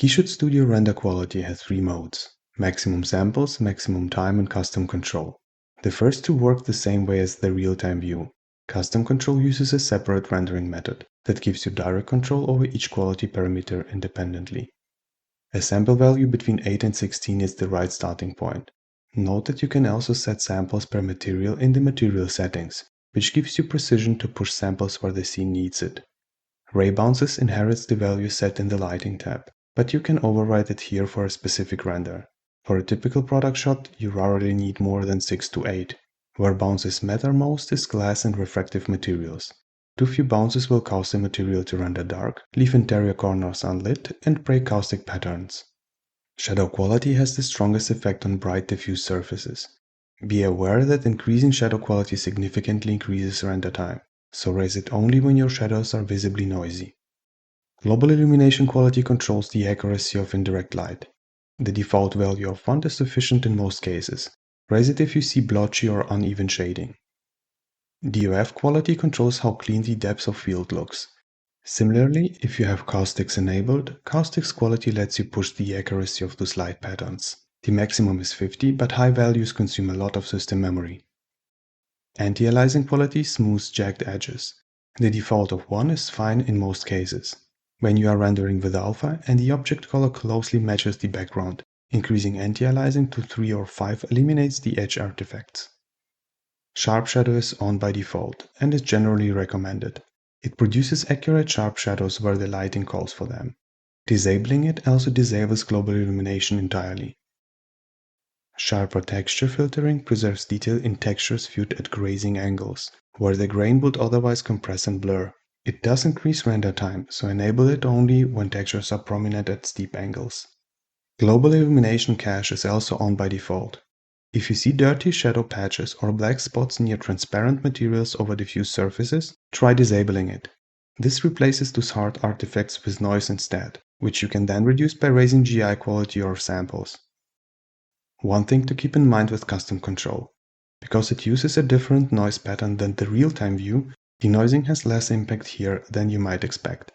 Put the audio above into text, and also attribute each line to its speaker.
Speaker 1: KeyShot Studio render quality has three modes: maximum samples, maximum time, and custom control. The first two work the same way as the real-time view. Custom control uses a separate rendering method that gives you direct control over each quality parameter independently. A sample value between 8 and 16 is the right starting point. Note that you can also set samples per material in the material settings, which gives you precision to push samples where the scene needs it. Ray bounces inherits the value set in the lighting tab, but you can override it here for a specific render. For a typical product shot, you rarely need more than 6 to 8. Where bounces matter most is glass and refractive materials. Too few bounces will cause the material to render dark, leave interior corners unlit, and break caustic patterns. Shadow quality has the strongest effect on bright diffuse surfaces. Be aware that increasing shadow quality significantly increases render time, so raise it only when your shadows are visibly noisy. Global illumination quality controls the accuracy of indirect light. The default value of 1 is sufficient in most cases. Raise it if you see blotchy or uneven shading. DOF quality controls how clean the depth of field looks. Similarly, if you have caustics enabled, caustics quality lets you push the accuracy of those light patterns. The maximum is 50, but high values consume a lot of system memory. Anti-aliasing quality smooths jagged edges. The default of 1 is fine in most cases. When you are rendering with alpha and the object color closely matches the background, increasing anti-aliasing to 3 or 5 eliminates the edge artifacts. Sharp shadow is on by default and is generally recommended. It produces accurate sharp shadows where the lighting calls for them. Disabling it also disables global illumination entirely. Sharper texture filtering preserves detail in textures viewed at grazing angles, where the grain would otherwise compress and blur. It does increase render time, so enable it only when textures are prominent at steep angles. Global illumination cache is also on by default. If you see dirty shadow patches or black spots near transparent materials over diffuse surfaces, try disabling it. This replaces those hard artifacts with noise instead, which you can then reduce by raising GI quality or samples. One thing to keep in mind with custom control: because it uses a different noise pattern than the real-time view, denoising has less impact here than you might expect.